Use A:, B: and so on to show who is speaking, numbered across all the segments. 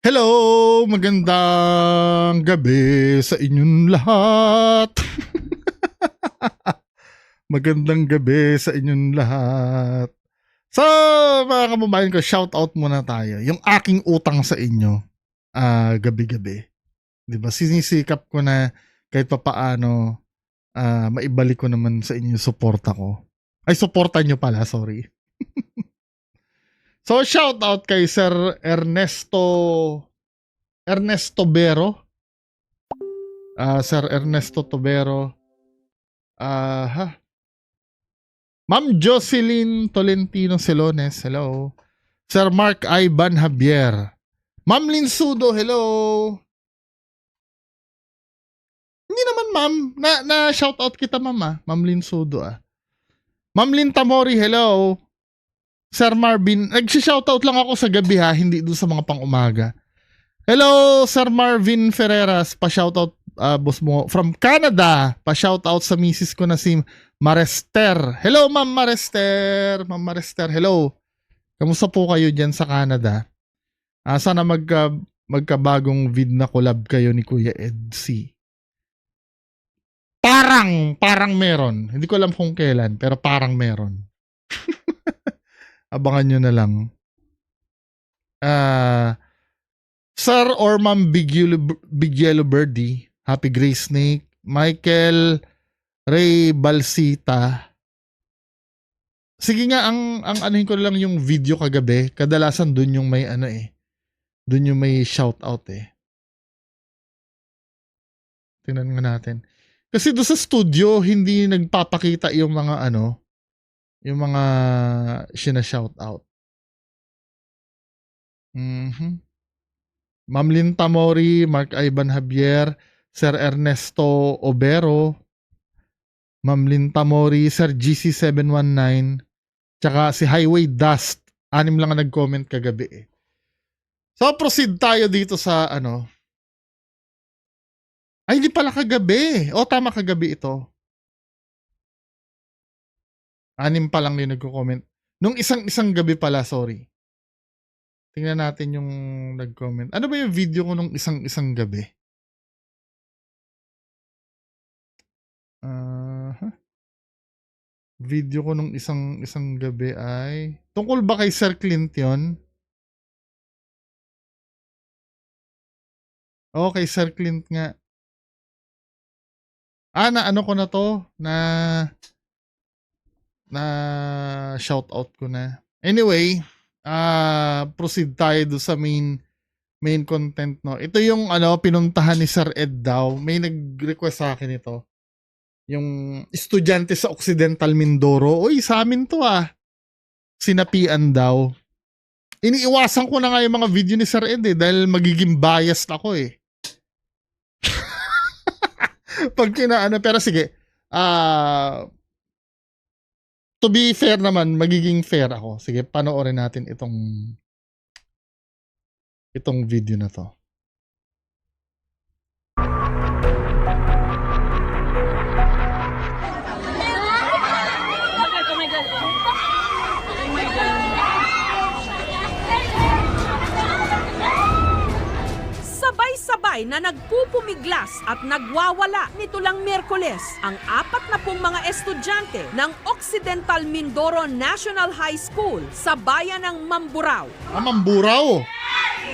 A: Hello! Magandang gabi sa inyong lahat. Magandang gabi sa inyong lahat. So, mga kababayan ko, shout out muna tayo. Yung aking utang sa inyo, gabi-gabi. 'Di ba? Sinisikap ko na kahit papaano maibalik ko naman sa inyo yung suporta ko. Ay, suporta nyo pala, sorry. So, shout out kay Sir Ernesto Bero. Sir Ernesto Tobero. Ma'am Jocelyn Tolentino Celones, hello. Sir Mark Ivan Javier. Ma'am Lynn Sudo, hello. Hindi naman ma'am, na shout out kita ma'am Ma'am Lynn Sudo Ma'am Lynn Tamori, hello. Sir Marvin, nag-shoutout lang ako sa gabi hindi doon sa mga pang-umaga. Hello, Sir Marvin Ferreras, pa-shoutout boss mo from Canada. Pa-shoutout sa misis ko na si Marester. Hello, Ma'am Marester. Ma'am Marester, hello. Kamusta po kayo dyan sa Canada? Sana magkabagong vid na collab kayo ni Kuya Edsy. Parang meron. Hindi ko alam kung kailan, pero parang meron. Abangan nyo na lang. Sir or Ma'am Big Yellow Birdie, Happy Gray Snake, Michael Ray Balsita. Sige nga, ang anuhin ko lang yung video kagabi. Kadalasan dun yung may dun yung may shout out Tingnan nga natin. Kasi doon sa studio, hindi nagpapakita yung mga yung mga sina-shout out. Ma'am Lynn Tamori, Mark Ivan Javier, Sir Ernesto Obero, Ma'am Lynn Tamori, Sir GC719, tsaka si Highway Dust. 6 lang ang nag-comment kagabi So, proceed tayo dito sa Ay, hindi pala kagabi. Tama, kagabi ito. 6 pa lang din nagko-comment. Nung isang gabi pala, sorry. Tingnan natin yung nag-comment. Ano ba yung video ko nung isang gabi? Video ko nung isang gabi ay tungkol ba kay Sir Clint yun? Kay Sir Clint nga. Na ano ko na to? Na shout out ko na. Anyway, proceed tayo do sa main content, no. Ito yung pinuntahan ni Sir Ed daw. May nag-request sa akin ito. Yung estudyante sa Occidental Mindoro. Uy, sa amin to Sinapian daw. Iniiwasan ko na nga yung mga video ni Sir Ed dahil magiging biased ako Pag pero sige. To be fair naman, magiging fair ako. Sige, panoorin natin itong video na to.
B: Sabay-sabay na nagpupumiglas at nagwawala nito lang Miyerkules ang 40 mga estudyante ng Occidental Mindoro National High School sa bayan ng Mamburao.
A: Mamburao?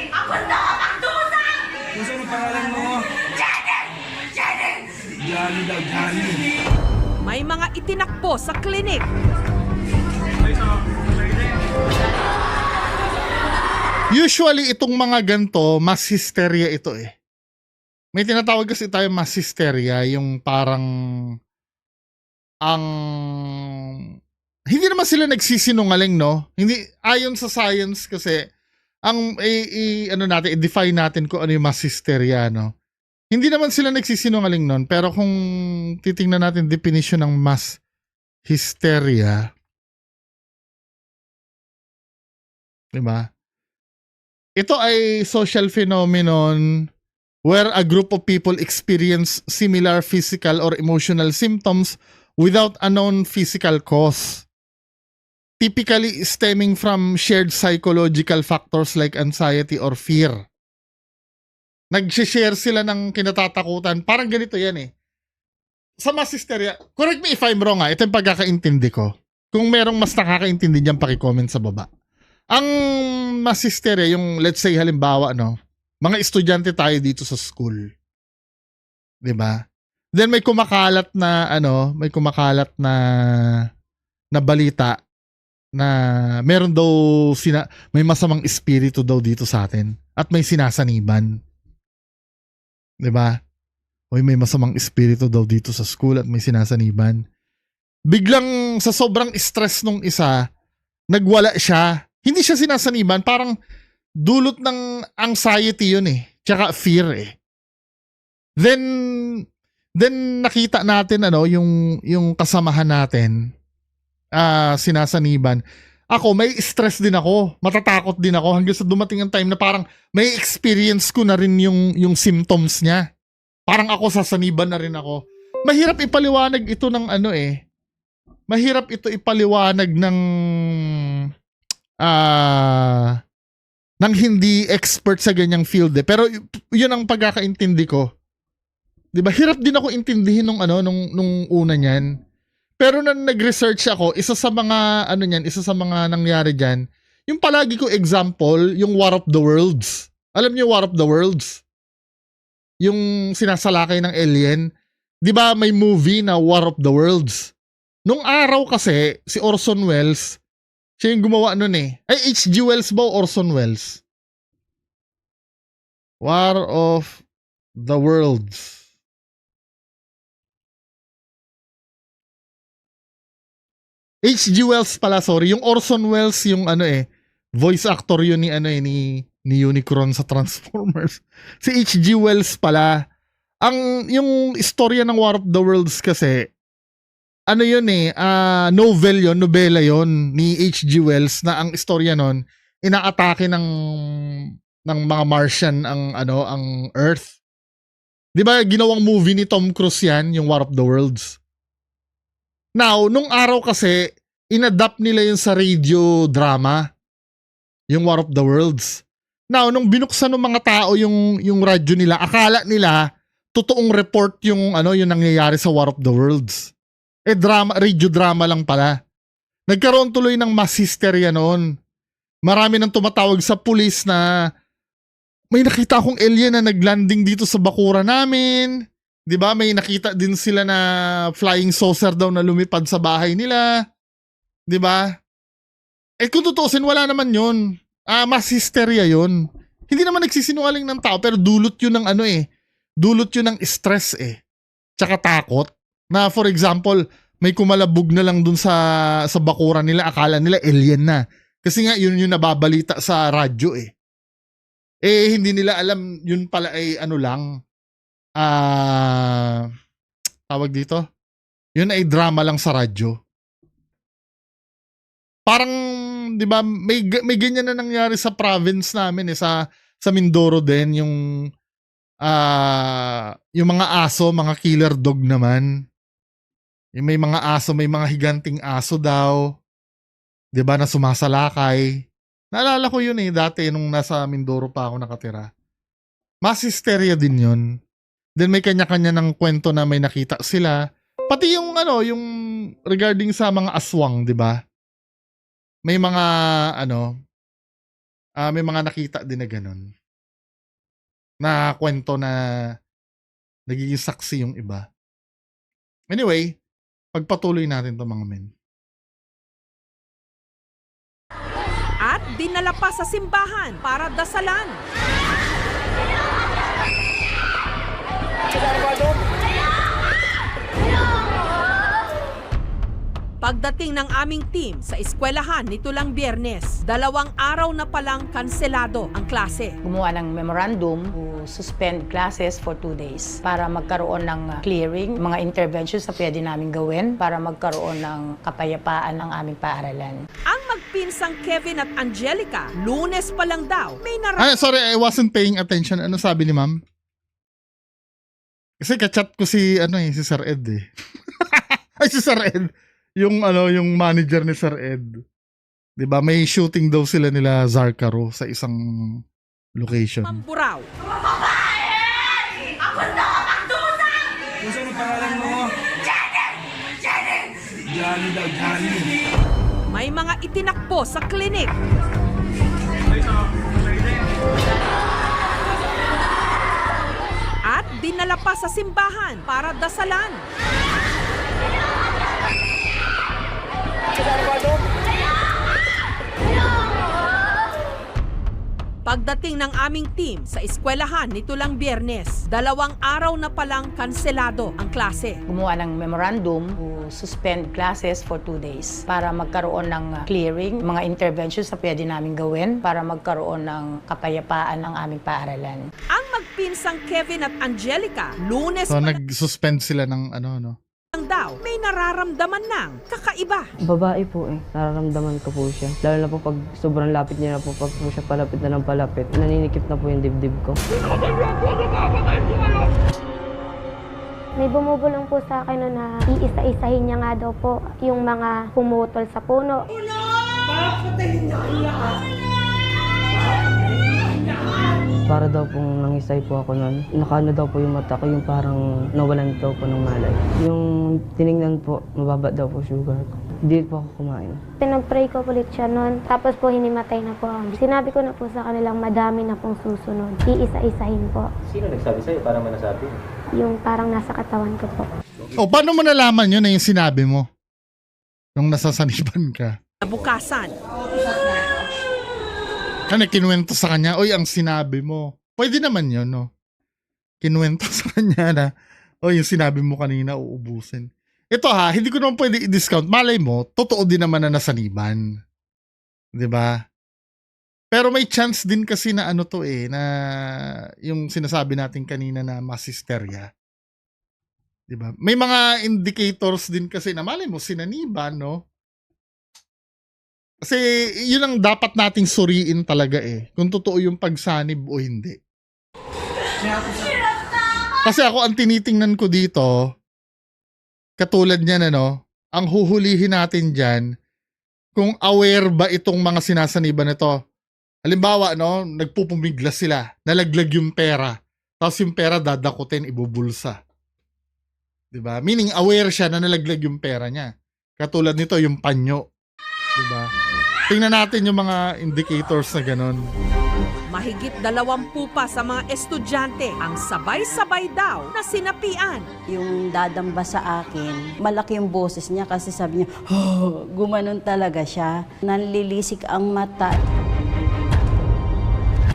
C: Ako na ang dusa!
D: Gusto mo pangalan mo? Johnny daw, Johnny.
B: May mga itinakbo sa klinik.
A: Usually, itong mga ganito, mass hysteria ito May tinatawag kasi tayo mass hysteria, yung parang hindi naman sila nagsisinungaling, no? Hindi, ayon sa science kasi, i-define natin kung ano yung mass hysteria, no? Hindi naman sila nagsisinungaling nun, pero kung titingnan natin definition ng mass hysteria, diba? Ito ay social phenomenon where a group of people experience similar physical or emotional symptoms without a known physical cause. Typically stemming from shared psychological factors like anxiety or fear. nag-share sila ng kinatatakutan. Parang ganito yan eh. Sa mass hysteria, correct me if I'm wrong ito yung pagkakaintindi ko. Kung merong mas nakakaintindi dyan, paki-comment sa baba. Ang mass hysteria, yung let's say halimbawa, mga estudyante tayo dito sa school. 'Di ba? Then may kumakalat na na balita na meron daw may masamang espiritu daw dito sa atin at may sinasaniban. 'Di ba? May masamang espiritu daw dito sa school at may sinasaniban. Biglang sa sobrang stress nung isa, nagwala siya. Hindi siya sinasaniban, parang dulot ng anxiety yun eh. Tsaka fear eh. Then nakita natin yung kasamahan natin sinasaniban. Ako, may stress din ako. Matatakot din ako hanggang sa dumating ang time na parang may experience ko na rin yung symptoms niya. Parang ako sasaniban na rin ako. Mahirap ipaliwanag ito ng mahirap ito ipaliwanag ng hindi expert sa ganyang field eh. Pero yun ang pagkakaintindi ko. 'Di ba? Hirap din ako intindihin nung una niyan. Pero nang nag-research ako, isa sa mga nangyari diyan, yung palagi ko example, yung War of the Worlds. Alam niyo War of the Worlds? Yung sinasalakay ng alien. 'Di ba may movie na War of the Worlds? Nung araw kasi si Orson Welles, siya yung gumawa nun eh. Ay, H.G. Wells ba o Orson Welles? War of the Worlds. H.G. Wells pala, sorry. Yung Orson Welles, yung voice actor yun ni Unicron sa Transformers. Si H.G. Wells pala. Yung istorya ng War of the Worlds kasi, novel yon, nobela yon ni H.G. Wells na ang istorya nun, inaatake ng mga Martian ang Earth. 'Di ba ginawang movie ni Tom Cruise yan, yung War of the Worlds. Now, nung araw kasi, inadapt nila yun sa radio drama, yung War of the Worlds. Now, nung binuksan ng mga tao yung radyo nila, akala nila, totoong report yung nangyayari sa War of the Worlds. Radio drama lang pala. Nagkaroon tuloy ng mass hysteria noon. Marami nang tumatawag sa pulis na may nakita akong alien na naglanding dito sa bakura namin. 'Di ba? May nakita din sila na flying saucer daw na lumipad sa bahay nila. 'Di ba? Kung tutuusin, wala naman 'yun. Mass hysteria 'yun. Hindi naman nagsisinungaling ng tao, pero dulot 'yun ng dulot 'yun ng stress eh. Tsaka takot. Na for example, may kumalabog na lang dun sa bakura nila, akala nila alien na. Kasi nga yun yung nababalita sa radyo eh. Hindi nila alam yun pala ay tawag dito? Yun ay drama lang sa radyo. Parang, 'di ba, may ganyan na nangyari sa province namin sa Mindoro din, yung mga aso, mga killer dog naman. Yung may mga aso, may mga higanting aso daw. 'Di ba na sumasalakay. Naalala ko yun dati nung nasa Mindoro pa ako nakatira. Mass hysteria din yun. Then may kanya-kanya ng kwento na may nakita sila. Pati yung yung regarding sa mga aswang, 'di ba? May mga may mga nakita din na ganun. Na kwento na nagiging saksi yung iba. Anyway, pagpatuloy natin 'to mga men.
B: At dinala pa sa simbahan para dasalan. Pagdating ng aming team sa eskwelahan nito lang Biyernes, 2 araw na palang kanselado ang klase.
E: Gumawa ng memorandum to suspend classes for 2 days para magkaroon ng clearing, mga interventions na pwede namin gawin para magkaroon ng kapayapaan ng aming paaralan.
B: Ang magpinsang Kevin at Angelica, Lunes pa lang daw, may
A: Sorry, I wasn't paying attention. Ano sabi ni ma'am? Kasi kachat ko si Sir Ed eh. Ay, si Sir Ed. Yung manager ni Sir Ed. 'Di ba? May shooting daw sila nila Zarkaro sa isang location.
B: Mamburaw.
C: Ako na magdusa!
D: Kung saan ang pangalan mo? Johnny daw, Johnny.
B: May mga itinakbo sa klinik. At dinala pa sa simbahan para dasalan. Pagdating ng aming team sa eskwelahan nito lang Biyernes, 2 araw na palang kanselado ang klase.
E: Gumawa ng memorandum to suspend classes for 2 days para magkaroon ng clearing, mga interventions na pwede namin gawin para magkaroon ng kapayapaan ng aming paaralan.
B: Ang magpinsang Kevin at Angelica, Lunes
A: So
B: pa
A: nag-suspend sila ng ano, no?
B: lang daw, may nararamdaman ng kakaiba.
F: Babae po eh. Nararamdaman ko po siya. Lalo na po pag sobrang lapit niya na po, pag po siya palapit na ng palapit, naninikip na po yung dibdib ko.
G: May bumubulong po sa akin na iisa-isahin niya nga daw po yung mga pumutol sa puno.
F: Para daw pong nangisay po ako nun. Nakano daw po yung mata ko, yung parang nawalan daw po ng malay. Yung tinignan po, mababa daw po sugar ko. Hindi po ako kumain.
G: Pinag-pray ko ulit siya noon, tapos po hinimatay na po ako. Sinabi ko na po sa kanilang madami na pong susunod. Iisa-isahin po.
H: Sino nagsabi sa'yo para manasabi?
G: Yung parang nasa katawan ko po.
A: O, paano mo nalaman yun na yung sinabi mo? Nung nasasaniban ka?
B: Nabukasan,
A: Ano, kinuwento sa kanya, oy, ang sinabi mo. Pwede naman yun, no? Kinuwento sa kanya na, oy, yung sinabi mo kanina, uubusin. Ito ha, hindi ko naman pwede i-discount. Malay mo, totoo din naman na nasaniban. 'Di ba? Pero may chance din kasi na ano to eh, na yung sinasabi natin kanina na masisterya. 'Di ba? May mga indicators din kasi na malay mo, sinaniban, no? Kasi yun ang dapat nating suriin talaga eh. Kung totoo yung pagsanib o hindi. Kasi ako ang tinitingnan ko dito, katulad niyan ano, ang huhulihin natin dyan, kung aware ba itong mga sinasaniban nito. Halimbawa, no, nagpupumiglas sila, nalaglag yung pera, tapos yung pera dadakutin, ibubulsa. 'Di ba? Meaning aware siya na nalaglag yung pera niya. Katulad nito yung panyo. 'Di ba? Tingnan natin yung mga indicators na ganun.
B: mahigit 20 pa sa mga estudyante ang sabay-sabay daw na sinapian.
I: Yung dadamba sa akin, malaki yung boses niya kasi sabi niya, gumanon talaga siya. Nanlilisik ang mata.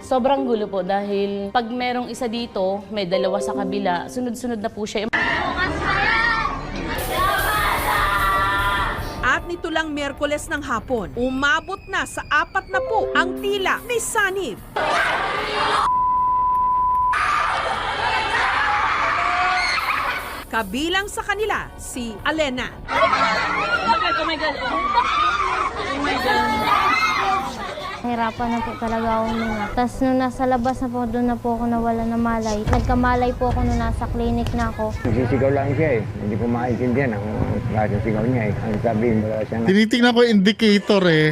J: Sobrang gulo po dahil pag merong isa dito, may dalawa sa kabila, sunod-sunod na po siya.
B: At nito lang Miyerkules ng hapon, umabot na sa 4 na po ang tila ni sanib. Kabilang sa kanila, si Alena.
J: Oh my God.
G: Nahirapan na po talaga ako nung Tapos nung nasa labas na po, doon na po ako nawala ng malay. Nagkamalay po ako nung nasa clinic na ako.
K: Nagsisigaw lang siya eh. Hindi ko maintindihan ang klaseng sigaw niya eh. Ang sabihin mo siya na...
A: Tinitingnan ko yung indicator eh.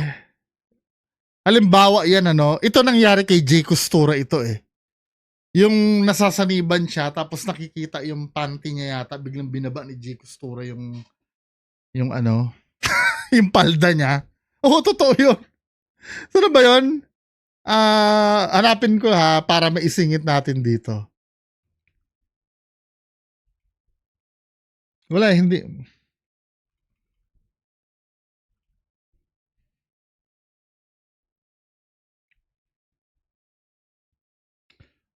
A: Halimbawa yan ano, ito nangyari kay Jay Costura ito eh. Yung nasasaniban siya tapos nakikita yung panty niya yata, biglang binaba ni Jay Costura yung ano, yung palda niya. Oo, totoo yun. Saan ba yun? Hanapin ko ha para maisingit natin dito. Wala, hindi.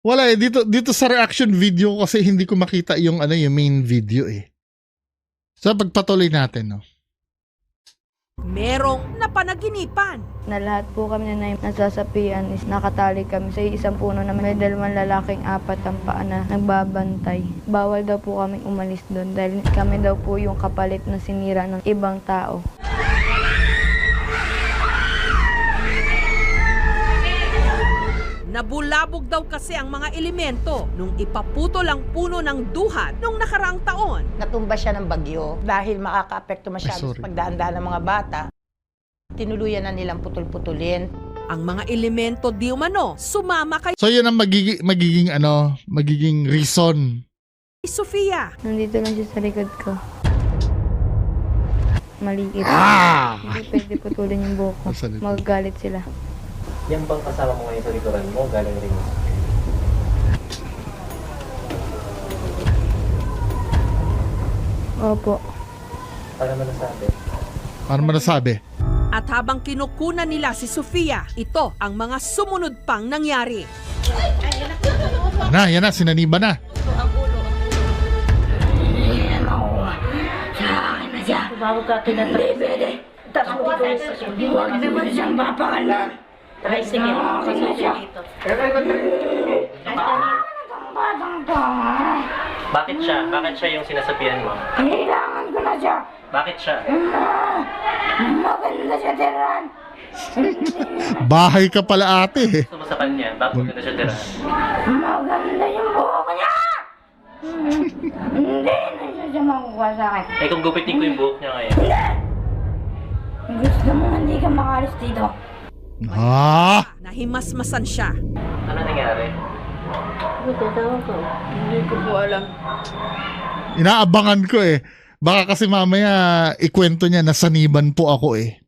A: Wala eh, dito sa reaction video kasi hindi ko makita yung ano yung main video eh. So pagpatuloy natin, no.
B: Merong napanaginipan.
G: Na lahat po kami na nasasapian is nakatali kami sa isang puno na may 2 lalaking 4 ang paa na nagbabantay. Bawal daw po kami umalis doon dahil kami daw po yung kapalit na sinira ng ibang tao.
B: Nabulabog daw kasi ang mga elemento nung ipaputol ang puno ng duhat nung nakaraang taon.
E: Natumba siya ng bagyo dahil makaka-apekto masyado sa pagdaan-daan ng mga bata. Tinuluyan na nilang putol-putulin.
B: Ang mga elemento di umano sumama kay
A: So yun ang magiging reason.
B: Sofia.
G: Nandito lang siya sa likod ko. Maliit. Hindi pwede putulin yung buhok ko.
A: Sa likod.
G: Magagalit sila.
H: Yan bang kasama mo ngayon sa likuran mo? Galing rin.
G: Opo.
H: Para manasabi.
A: Paano mo nasabi?
B: At habang kinukunan nila si Sofia, ito ang mga sumunod pang nangyari.
A: Yan na, sinaniba na.
J: Tumawag ka kinatry.
C: Huwag naman siyang mapakalan.
J: Ay, sige. Kasusin dito.
H: Bakit siya? Bakit siya yung sinasabihan mo?
C: Kailangan ko na siya.
H: Bakit siya?
C: Maganda siya tiran.
A: Bahay ka pala ate.
H: Gusto mo sa kanya? Bakit maganda siya tirahan?
C: Maganda yung buhok niya. Hindi na siya makukuha sa akin.
H: Eh kung gupitin ko yung buhok niya ngayon.
C: Gusto mo hindi ka makalis dito.
B: Nahimasmasan siya.
H: Ano nangyari?
G: Hindi ko po alam.
A: Inaabangan ko eh. Baka kasi mamaya ikwento niya nasaniban po ako eh.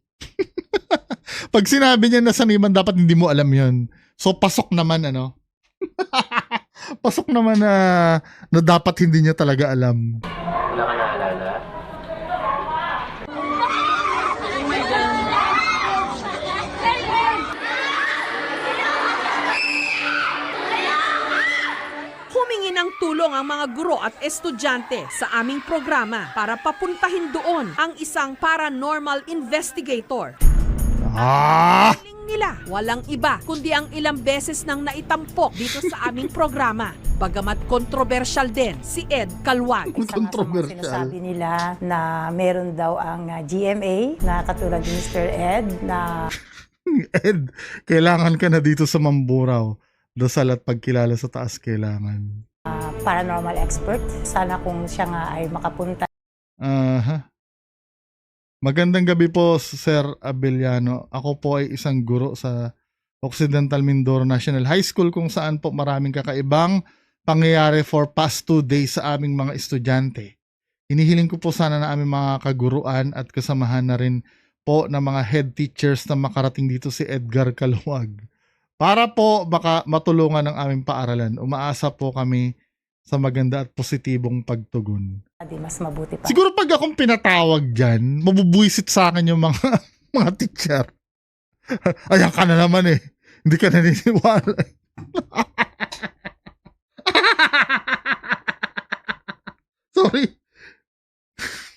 A: Pag sinabi niya nasaniban, dapat hindi mo alam yun. So pasok naman ano. Pasok naman na dapat hindi niya talaga alam.
H: Wala ka naalala?
B: Humingi ng tulong ang mga guro at estudyante sa aming programa para papuntahin doon ang isang paranormal investigator. Hiling nila, walang iba kundi ang ilang beses nang naitampok dito sa aming programa. Bagamat kontrobersyal din si Ed Calwag.
A: Controversial.
E: Sinasabi nila na meron daw ang GMA na katulad ni Mr. Ed na
A: Ed, kailangan ka na dito sa Mamburao. Dasal at pagkilala sa taas kailangan.
E: paranormal expert. Sana kung siya nga ay makapunta.
A: Magandang gabi po, Sir Abellano. Ako po ay isang guro sa Occidental Mindoro National High School kung saan po maraming kakaibang pangyayari for past 2 days sa aming mga estudyante. Hinihiling ko po sana na aming mga kaguruan at kasamahan na rin po ng mga head teachers na makarating dito si Edgar Calwag. Para po baka matulungan ng aming paaralan. Umaasa po kami sa maganda at positibong pagtugon.
E: Di mas mabuti pa.
A: Siguro pag akong pinatawag dyan, mabubuisit sa akin yung mga mga teacher. Ayan ka na naman eh. Hindi ka naniniwala. Sorry.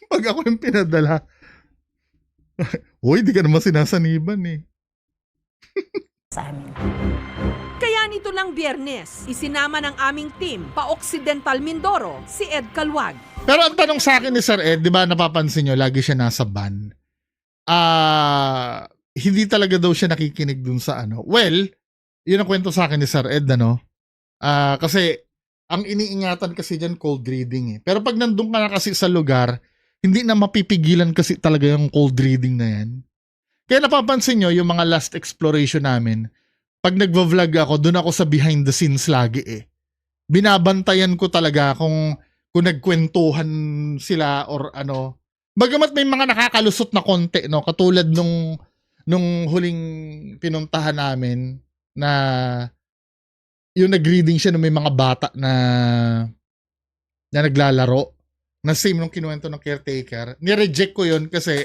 A: Pag ako yung pinadala. Uy, di ka naman sinasaniban eh.
E: Sa amin.
B: Kaya nito lang Biyernes, isinama ng aming team pa Occidental Mindoro si Ed Calwag.
A: Pero ang tanong sa akin ni Sir Ed, di ba napapansin nyo, lagi siya nasa ban. Hindi talaga daw siya nakikinig dun sa ano. Well, yun ang kwento sa akin ni Sir Ed, ano? Kasi, ang iniingatan kasi dyan, cold reading eh. Pero pag nandun ka na kasi sa lugar, hindi na mapipigilan kasi talaga yung cold reading na yan. Kaya napapansin nyo, yung mga last exploration namin, pag nagva-vlog ako, dun ako sa behind the scenes lagi eh. Binabantayan ko talaga kung nagkwentuhan sila or ano. Bagamat may mga nakakalusot na konti, no? Katulad nung huling pinuntahan namin na yung nag-reading siya ng may mga bata na naglalaro. Na same nung kinuwento ng caretaker. Ni-reject ko yun kasi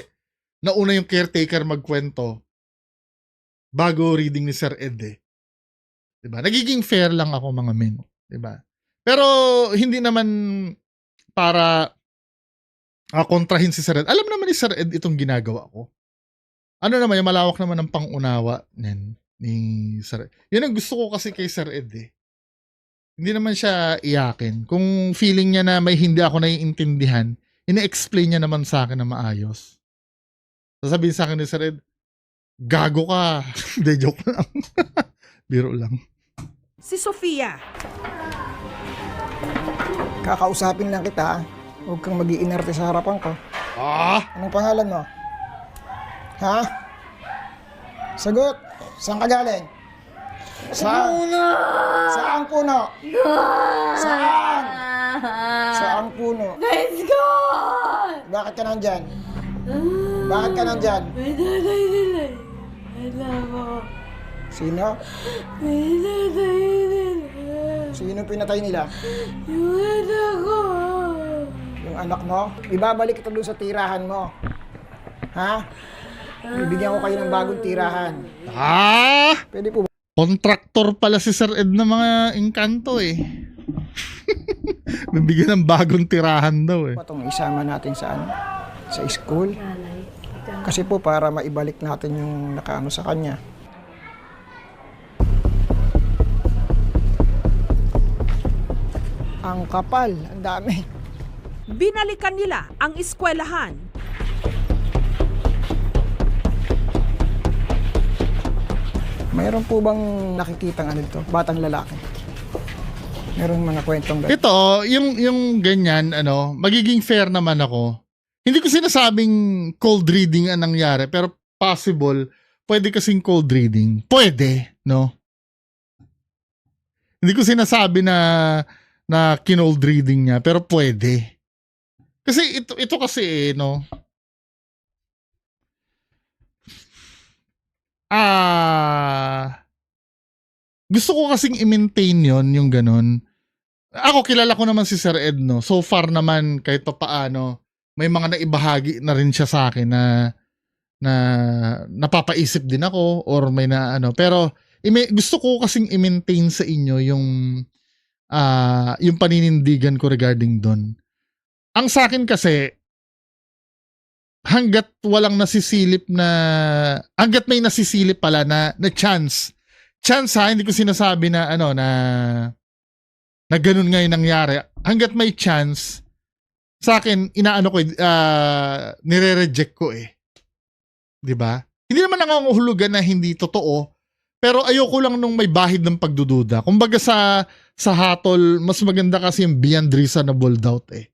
A: nauna yung caretaker magkwento bago reading ni Sir Ed eh. Diba? Nagiging fair lang ako mga men. Diba? Pero hindi naman para kontrahin si Sir Ed. Alam naman ni Sir Ed itong ginagawa ko. Ano naman, yung malawak naman ang pangunawa niyan ni Sir Ed. Yun ang gusto ko kasi kay Sir Ed eh. Hindi naman siya iyakin. Kung feeling niya na may hindi ako naiintindihan, ina-explain niya naman sa akin na maayos. Sasabihin sa akin ni Sir Ed, gago ka. Hindi, joke lang. Biro lang.
B: Si Sofia.
L: Kakausapin lang kita. Huwag kang mag-iinarte sa harapan ko. Anong pangalan mo? Ha? Sagot! Saan ka galing? Saan? Saan puno? Saan? Saan puno?
C: Let's go!
L: Bakit ka nandyan? Bakit ka nandyan?
C: May tatay nila. Wala ko.
L: Sino?
C: May tatay nila.
L: Sino pinatay nila?
C: Yung anak ko.
L: Yung anak mo? Ibabalik ito doon sa tirahan mo. Ha? Bibigyan ko kayo ng bagong tirahan. Pwede po ba?
A: Kontraktor pala si Sir Ed ng mga engkanto eh. Bibigyan ng bagong tirahan daw eh.
L: Itong isama natin sa ano? Sa school. Kasi po para maibalik natin yung nakaano sa kanya. Ang kapal, ang dami.
B: Binalikan nila ang eskwelahan.
L: Mayroon po bang nakikitang ano dito? Batang lalaki. Mayroon mga kwentong ganito.
A: Ito, yung ganyan, magiging fair naman ako. Hindi ko sinasabing cold reading ang nangyari, pero possible, pwede kasing cold reading. Pwede, no? Hindi ko sinasabi na kinold reading niya, pero pwede. Kasi ito kasi, gusto ko kasing i-maintain yung ganun. Ako, kilala ko naman si Sir Ed, no? So far naman, kahit pa paano, may mga naibahagi na rin siya sa akin na napapaisip din ako or may pero gusto ko kasing i-maintain sa inyo yung paninindigan ko regarding doon. Ang sa akin kasi, hanggat may nasisilip pala na chance ha, hindi ko sinasabi na na ganun ngayon nangyari. Hanggat may chance, sa akin, nire-reject ko eh. 'Di ba? Hindi naman nangangahulugan na hindi totoo, pero ayoko lang nung may bahid ng pagdududa. Kumbaga sa hatol, mas maganda kasi yung beyond reasonable doubt eh.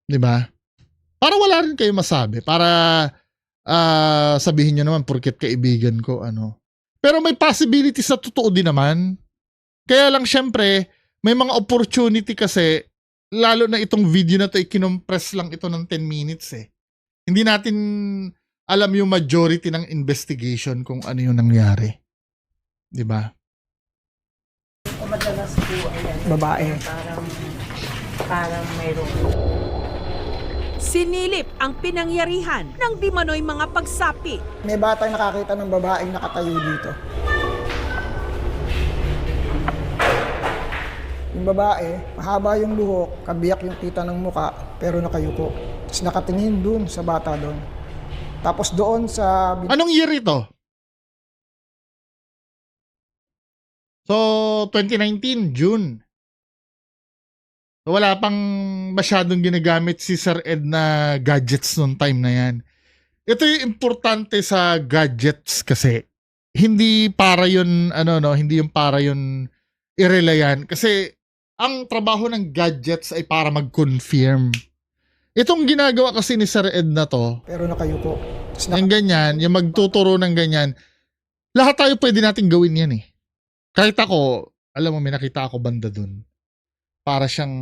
A: 'Di ba? Para wala rin kayo masabi. Para sabihin nyo naman, porket kaibigan ko, Pero may possibility sa totoo din naman. Kaya lang syempre, may mga opportunity kasi, lalo na itong video na to, ikinompress lang ito ng 10 minutes eh. Hindi natin alam yung majority ng investigation kung ano yung nangyari. Diba?
E: Madalas po, ayan.
L: Babae.
E: Parang mayroong
B: Sinilip ang pinangyarihan ng di manoy mga pagsapi.
L: May batang nakakita ng babaeng nakatayo dito. Yung babae, mahaba yung buhok, kabiyak yung kita ng muka, pero nakayuko. Tapos nakatingin dun sa bata doon. Tapos doon sa...
A: Anong year ito? So, 2019, June. So, wala pang masyadong ginagamit si Sir Ed na gadgets noong time na yan. Ito yung importante sa gadgets kasi. Hindi para yun, hindi yung para yun irelayan. Kasi, ang trabaho ng gadgets ay para mag-confirm. Itong ginagawa kasi ni Sir Ed na to,
L: pero nakayuko.
A: yung ganyan, yung magtuturo ng ganyan, lahat tayo pwede natin gawin yan eh. Kahit ako, alam mo, may nakita ako banda dun. Para siyang,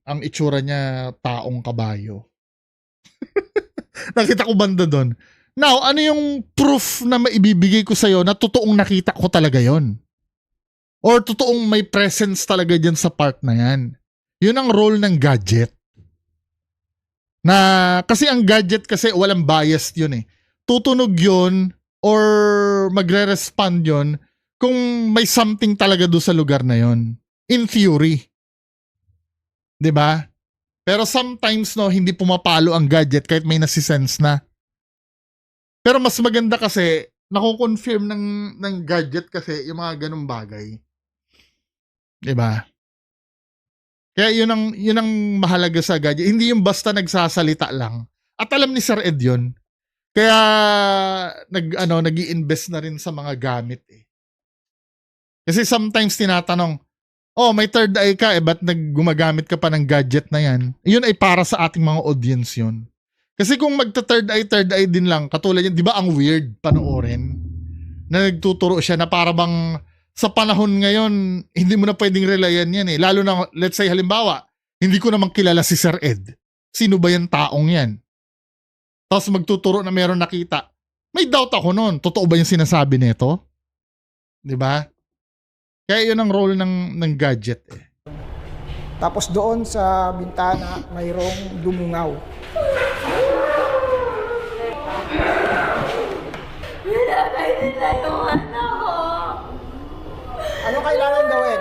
A: ang itsura niya, taong kabayo. Nakita ko banda dun. Now, ano yung proof na maibibigay ko sa'yo na totoong nakita ko talaga yon? Or totoong may presence talaga dyan sa part na yan? Yun ang role ng gadget. Na, kasi ang gadget kasi walang biased yun eh. Tutunog yun or magre-respond yun kung may something talaga doon sa lugar na yon. In theory. 'Di ba? Pero sometimes hindi pumapalo ang gadget kahit may nasisense na. Pero mas maganda kasi nako-confirm ng gadget kasi yung mga ganung bagay. 'Di ba? Kaya yun ang mahalaga sa gadget. Hindi yung basta nagsasalita lang. At alam ni Sir Ed yun. Kaya nag-i-invest na rin sa mga gamit eh. Kasi sometimes tinatanong, may third eye ka ba't gumagamit ka pa ng gadget na yan? Yun ay para sa ating mga audience yun. Kasi kung magta third eye din lang, katulad yan, di ba ang weird panoorin? na nagtuturo siya na para bang sa panahon ngayon, hindi mo na pwedeng relayan yan eh. Lalo na, let's say halimbawa, hindi ko naman kilala si Sir Ed. Sino ba yung taong yan? Tapos magtuturo na meron nakita. May doubt ako noon. Totoo ba yung sinasabi nito? Di ba? Kaya yun ang role ng gadget eh.
L: Tapos doon sa bintana, mayroong dumungaw.
C: Pinatay nila yung anak ko.
L: Ano kailangan gawin?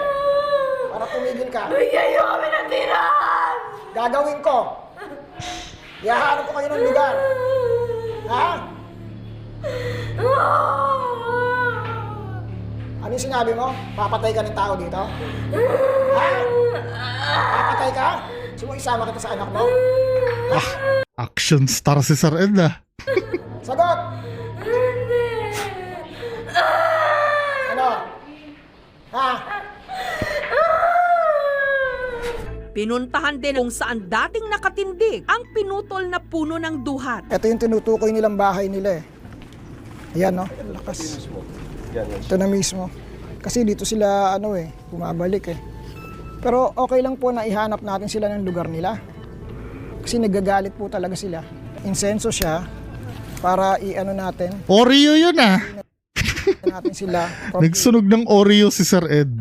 L: Para tumigil ka.
C: Bigyan niyo kami ng tirahan.
L: Gagawin ko. Ihahanap ko kayo ng lugar. Ha? Ano yung sinabi mo? Papatay ka ng tao dito? Ha? Papatay ka? Gusto mo isama kita sa anak mo?
A: Action star si Sir Ed ah.
L: Sagot! Ano? Ha?
B: Pinuntahan din kung saan dating nakatindig ang pinutol na puno ng duhat.
L: Ito yung tinutukoy nilang bahay nila eh. Ayan no, lakas. Ito na mismo. Kasi dito sila bumabalik eh. Pero okay lang po na ihanap natin sila ng lugar nila. Kasi nagagalit po talaga sila. Insenso siya para natin.
A: Oreo yun ah.
L: Natin sila.
A: Nagsunog ng Oreo si Sir Ed.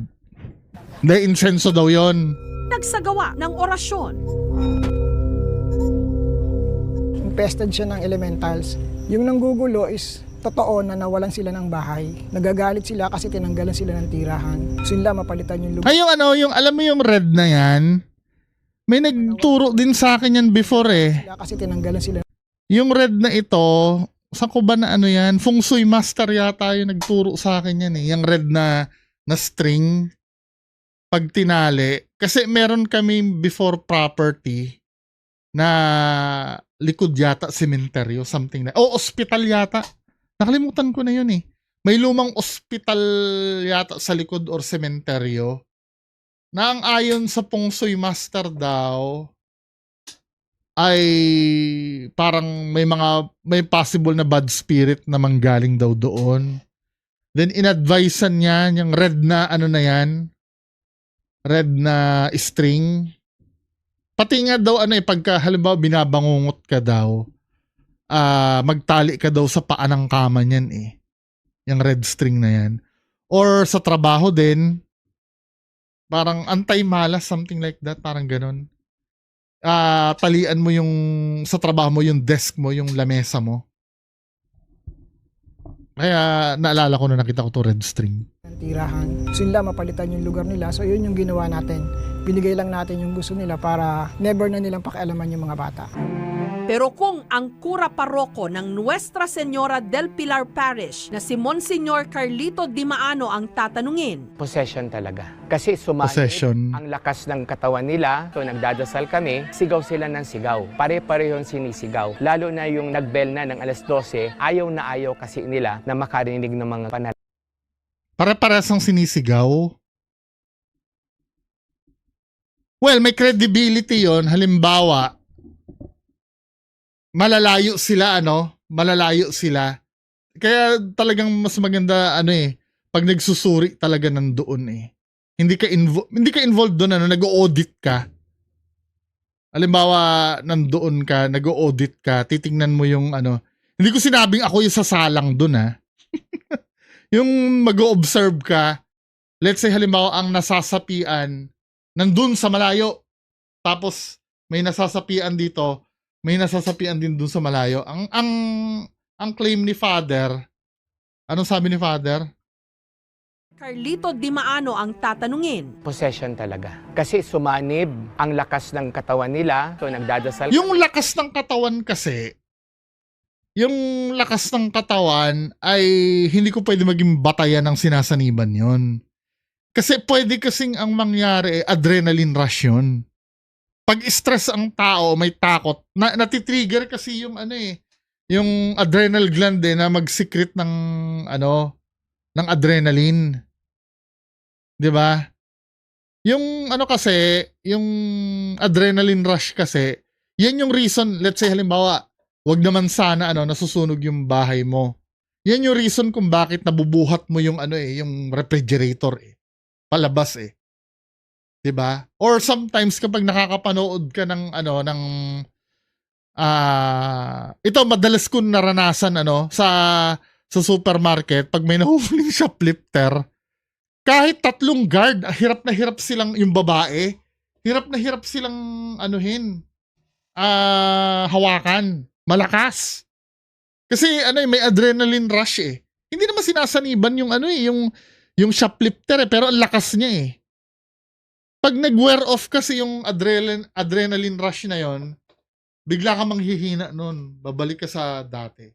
A: Hindi, insenso daw yon.
B: Nagsagawa ng orasyon.
L: Infested siya ng elementals. Yung nanggugulo is totoo na nawalan sila ng bahay. Nagagalit sila kasi tinanggalan sila ng tirahan. Sila mapalitan yung lugar.
A: Ay, yung alam mo yung red na yan? May nagturo din sa akin yan before eh.
L: Kasi tinanggalan sila.
A: Yung red na ito, saan ko ba na yan? Feng Shui Master yata yung nagturo sa akin yan eh. Yung red na string. Pag tinali. Kasi meron kami before property na likod yata sementeryo, something na. Hospital yata. Nakalimutan ko na yun eh. May lumang ospital yata sa likod or sementeryo na ang ayon sa Feng Shui Master daw ay parang may possible na bad spirit na manggaling daw doon. Then in-advisean niya yung red na yan, red na string. Pati nga daw pagka halimbawa binabangungot ka daw, magtali ka daw sa paa ng kama niyan eh. Yung red string na yan. Or sa trabaho din, parang anti-malas, something like that, parang ganun. Talian mo yung sa trabaho mo, yung desk mo, yung lamesa mo. Kaya naalala ko na nakita ko to red string.
L: Tirahan. Sila mapalitan yung lugar nila. So yun yung ginawa natin. Binigay lang natin yung gusto nila para never na nilang pakialaman yung mga bata.
B: Pero kung ang kura paroko ng Nuestra Señora del Pilar Parish na si Monsignor Carlito Di Maano ang tatanungin.
M: Possession talaga. Kasi sumanib ang lakas ng katawan nila. So nagdadasal kami, sigaw sila ng sigaw. Pare-parehong sinisigaw. Lalo na yung nagbell na ng alas 12, ayaw na ayaw kasi nila na makarinig ng mga panal.
A: Pare-parehas ang sinisigaw? Well, may credibility yon. Halimbawa, malalayo sila, malalayo sila. Kaya talagang mas maganda, pag nagsusuri talaga nandoon eh. Hindi ka involved doon, nag-audit ka. Halimbawa, nandoon ka, nag-audit ka, titingnan mo yung hindi ko sinabing ako yung sasalang doon ha. Yung mag-observe ka, let's say halimbawa ang nasasapian, nandun sa malayo, tapos may nasasapian dito, may nasasapian din dun sa malayo. Ang claim ni Father, anong sabi ni Father?
B: Carlito Di Maano ang tatanungin.
M: Possession talaga. Kasi sumanib ang lakas ng katawan nila. So nagdadasal.
A: Yung lakas ng katawan kasi, yung lakas ng katawan ay hindi ko pwede maging batayan ng sinasaniban yon. Kasi pwede kasing ang mangyari adrenaline rush yun. Pag stress ang tao, may takot, natitrigger kasi yung yung adrenal gland na mag-secrete ng ng adrenaline. 'Di ba? Yung kasi, yung adrenaline rush kasi, yan yung reason, let's say halimbawa, wag naman sana nasusunog yung bahay mo. Yan yung reason kung bakit nabubuhat mo yung yung refrigerator palabas 'Di ba? Or sometimes kapag nakakapanood ka ng ito madalas ko naranasan sa supermarket pag may nahuhuling shoplifter, kahit 3 guard, hirap na hirap silang yung babae, hirap na hirap silang hawakan, malakas. Kasi may adrenaline rush Hindi naman sinasaniban yung yung shoplifter pero ang lakas niya Pag nag-wear off kasi yung adrenaline rush na yon, bigla ka manghihina nun. Babalik ka sa dati.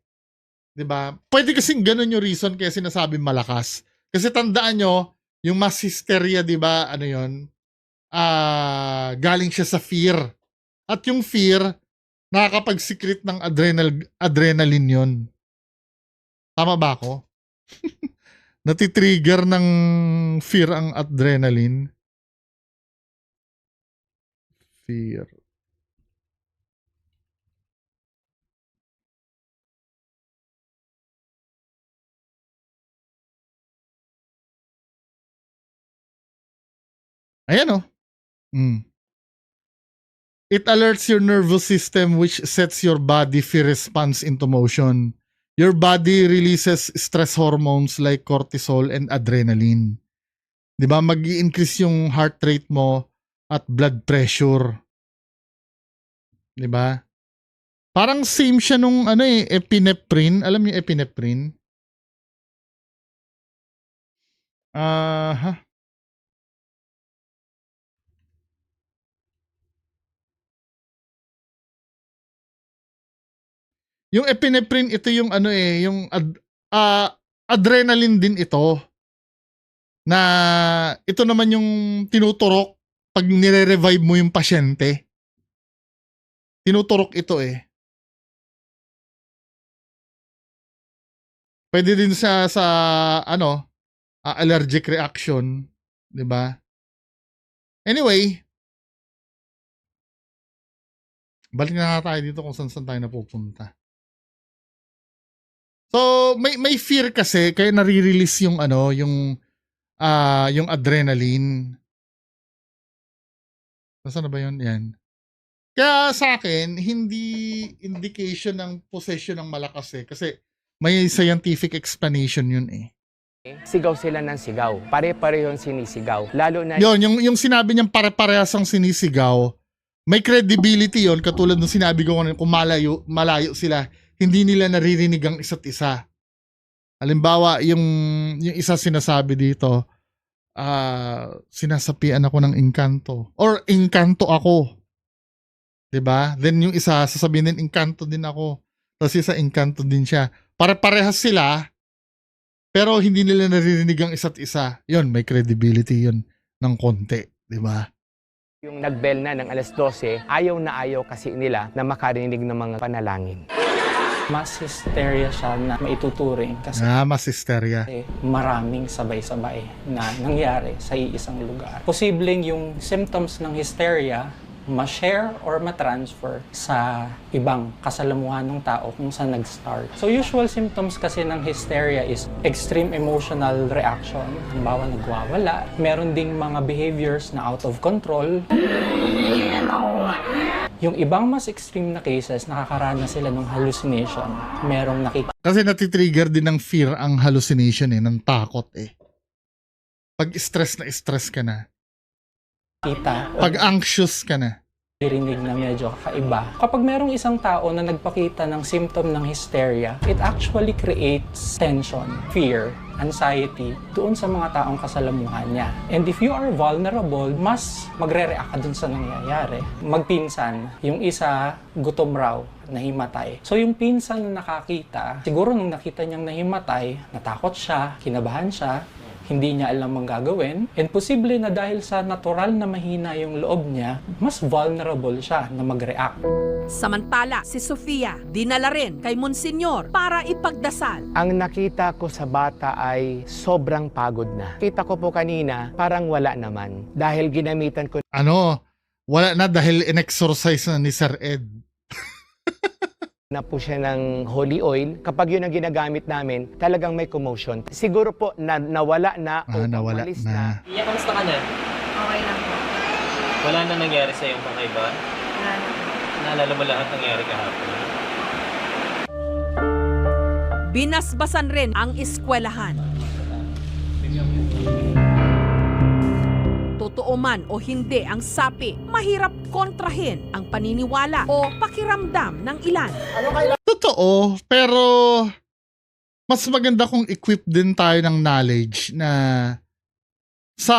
A: 'Di ba? Pwede kasing ganun yung reason kaya sinasabi malakas. Kasi tandaan nyo, yung mass hysteria, 'di ba? Galing siya sa fear. At yung fear, nakakapag-secrete ng adrenaline yon. Tama ba ako? Natitrigger ng fear ang adrenaline. Fear. Ayan It alerts your nervous system which sets your body fear response into motion. Your body releases stress hormones like cortisol and adrenaline. 'Di ba? Mag-i-increase yung heart rate mo at blood pressure. 'Di ba? Parang same siya nung epinephrine. Alam niyo epinephrine? Yung epinephrine, ito yung yung adrenaline din ito. Na ito naman yung tinuturok pag nire-revive mo yung pasyente. Tinuturok ito Pwede din sa allergic reaction, 'di ba? Anyway, balik na tayo dito kung saan tayo napupunta. So, may fear kasi kaya nare-release yung yung adrenaline. Nasaan na ba yun? Yan. Kaya sa akin, hindi indication ng possession ng malakas kasi may scientific explanation yun
M: Sigaw sila ng sigaw. Pare-parehong sinisigaw. Lalo na
A: yung sinabi niyang pare-parehas ang sinisigaw, may credibility yon katulad ng sinabi ko kung malayo sila, hindi nila naririnig ang isa't isa. Halimbawa, yung isa sinasabi dito, sinasapian ako ng engkanto or engkanto ako. 'Di ba? Then yung isa sasabihin din engkanto din ako. Tapos isa engkanto din siya. Pare-parehas sila pero hindi nila naririnig ang isa't isa. 'Yon, may credibility 'yon ng konti, 'di ba?
M: yung nagbell na ng alas 12, ayaw na ayaw kasi nila na makarinig ng mga panalangin.
N: Mass hysteria siya na maituturing kasi
A: mass hysteria.
N: Maraming sabay-sabay na nangyari sa iisang lugar. Posibleng yung symptoms ng hysteria ma-share or ma-transfer sa ibang kasalamuhan ng tao kung saan nag-start. So usual symptoms kasi ng hysteria is extreme emotional reaction. Halimbawa, nagwawala. Meron ding mga behaviors na out of control. Yung ibang mas extreme na cases, nakakaranas sila ng hallucination. Merong
A: Kasi natitrigger din ng fear ang hallucination ng takot Pag stress na stress ka na. Pag anxious ka na.
N: Dirinig na medyo kakaiba. Kapag merong isang tao na nagpakita ng symptom ng hysteria, it actually creates tension, fear, anxiety doon sa mga taong kasalamuhan niya. And if you are vulnerable, mas magre-react ka dun sa nangyayari. Magpinsan, yung isa gutom raw, nahimatay. So yung pinsan na nakakita, siguro nung nakita niyang nahimatay, natakot siya, kinabahan siya, hindi niya alam ang gagawin, and posible na dahil sa natural na mahina yung loob niya, mas vulnerable siya na mag-react.
B: Samantala, si Sofia, dinala rin kay Monsignor para ipagdasal.
M: Ang nakita ko sa bata ay sobrang pagod na. Kita ko po kanina, parang wala naman. Dahil ginamitan ko...
A: Wala na dahil in-exorcise na ni Sir Ed.
M: na po siya ng holy oil. Kapag yun ang ginagamit namin, talagang may commotion. Siguro po na nawala na o
A: nawala
M: umalis
A: na.
H: Iya, kamusta ka na?
G: Okay lang po.
H: Wala na nangyari sa iyong kakaiba?
G: Wala na po.
H: Naalala mo lahat nangyari kahapon?
B: Binasbasan rin ang eskwelahan. Totoo man o hindi ang sapi, mahirap kontrahin ang paniniwala o pakiramdam ng ilan.
A: Totoo, pero mas maganda kung equip din tayo ng knowledge na sa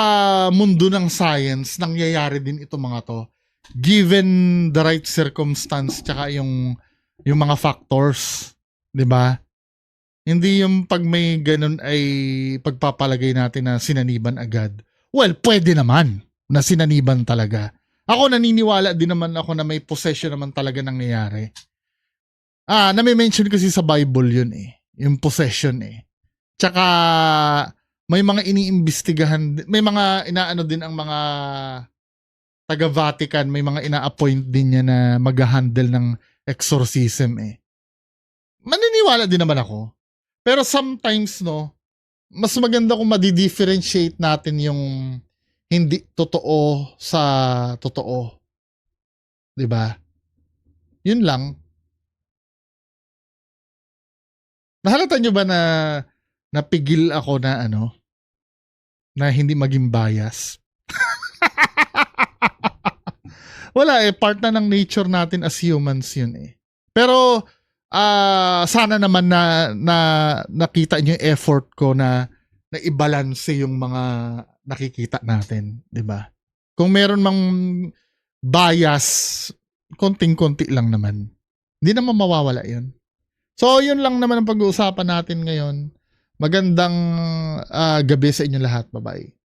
A: mundo ng science, nangyayari din ito mga to. Given the right circumstance tsaka yung mga factors, 'di ba? Hindi yung pag may ganun ay pagpapalagay natin na sinaniban agad. Well, pwede naman na sinaniban talaga. Ako naniniwala din naman ako na may possession naman talaga nangyayari. Na-mention kasi sa Bible yun eh. Yung possession eh. Tsaka may mga iniimbestigahan, may mga inaano din ang mga taga-Vatican, may mga ina-appoint din niya na mag-handle ng exorcism eh. Maniniwala din naman ako. Pero sometimes, no, mas maganda kung madi-differentiate natin yung hindi totoo sa totoo. 'Di ba? Yun lang. Nahalata nyo ba na napigil ako na na hindi maging bias? Wala part na ng nature natin as humans yun eh. Pero sana naman na nakita niyo yung effort ko na i-balance yung mga nakikita natin, 'di ba? Kung meron mang bias, konting-konti lang naman. Hindi naman mawawala 'yun. So, 'yun lang naman ang pag-uusapan natin ngayon. Magandang gabi sa inyo lahat. Bye-bye.